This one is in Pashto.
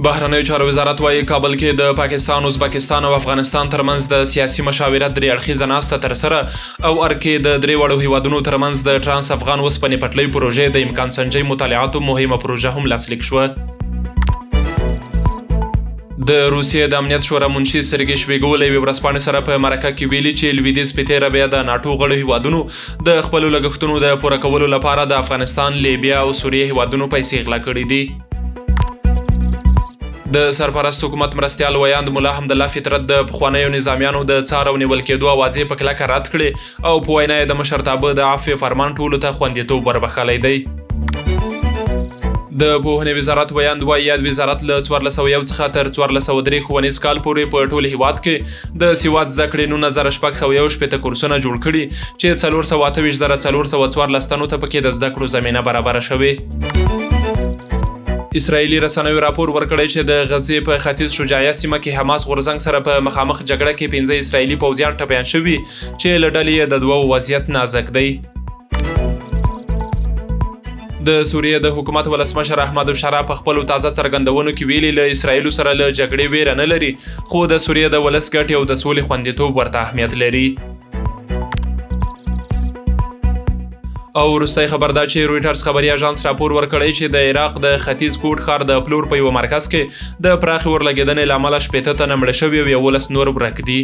بهرنیو چارو وزارت وايي کابل کې د پاکستان، ازبکستان او افغانستان ترمنځ د سیاسي مشاورت درې اړخیزه ناسته ترسره او ارکې د درې وړو هیوادونو ترمنځ د ترانس افغان اوسپنې پټلۍ پروژې د امکان سنجۍ مطالعاتو مهمه پروژه هم لاسلیک شوه. د روسیې د امنیت شورا منشي سرګی شویګو له یوې ورځپاڼې سره په مرکه کې ویلي چې لویدیځ پیتیره بیا د ناټو غړو هیوادونو د خپلو لګښتونو د پوره کولو لپاره د افغانستان، لیبیا او سوریې هیوادونو پیسې غلا کړي دي. د سرپرست حکومت مرستیال ویاند ملا حمدالله فطرت د پخوانیو نظامیانو د څار او نیول کېدو اوازې په کلکه رد کړې او په وینا یې د مشرتابه د عفو فرمان ټولو ته خوندیتوب وربخښلی دی. د پوهنې وزارت ویاند وایي یاد وزارت له 1401 څخه تر 1403 ښوونیز کال پورې په ټول هیواد کې د سواد زده کړې 9661 کورسونه جوړ کړي چې 428,414 تنو ته پکې د زده کړو زمینه برابره شوې. اسرائیلي رسنیو راپور ورکړی چې د غزې په ختیځ شجاعیه سیمه کې حماس غورځنګ سره په مخامخ جګړه کې 15 اسرائیلي پوځیان ټپیان شوي چې له ډلې یې د دوو وضعیت نازک دی. د سوریې د حکومت ولسمشر احمد الشرا په خپلو تازه څرګندونو کې ویلي له اسرائیلو سره له جګړې ویره نه لري، خو د سوریې د ولس ګټې او د سولې خوندیتوب ورته اهمیت لري. او وروستی خبر دا چې رویټرز خبري اژانس راپور ورکړی چې د عراق د ختیځ کوټ ښار د پلور په یوه مرکز کې د پراخې اورلګېدنې له امله 80 تنه مړه شوي او 11 نور ورک دي.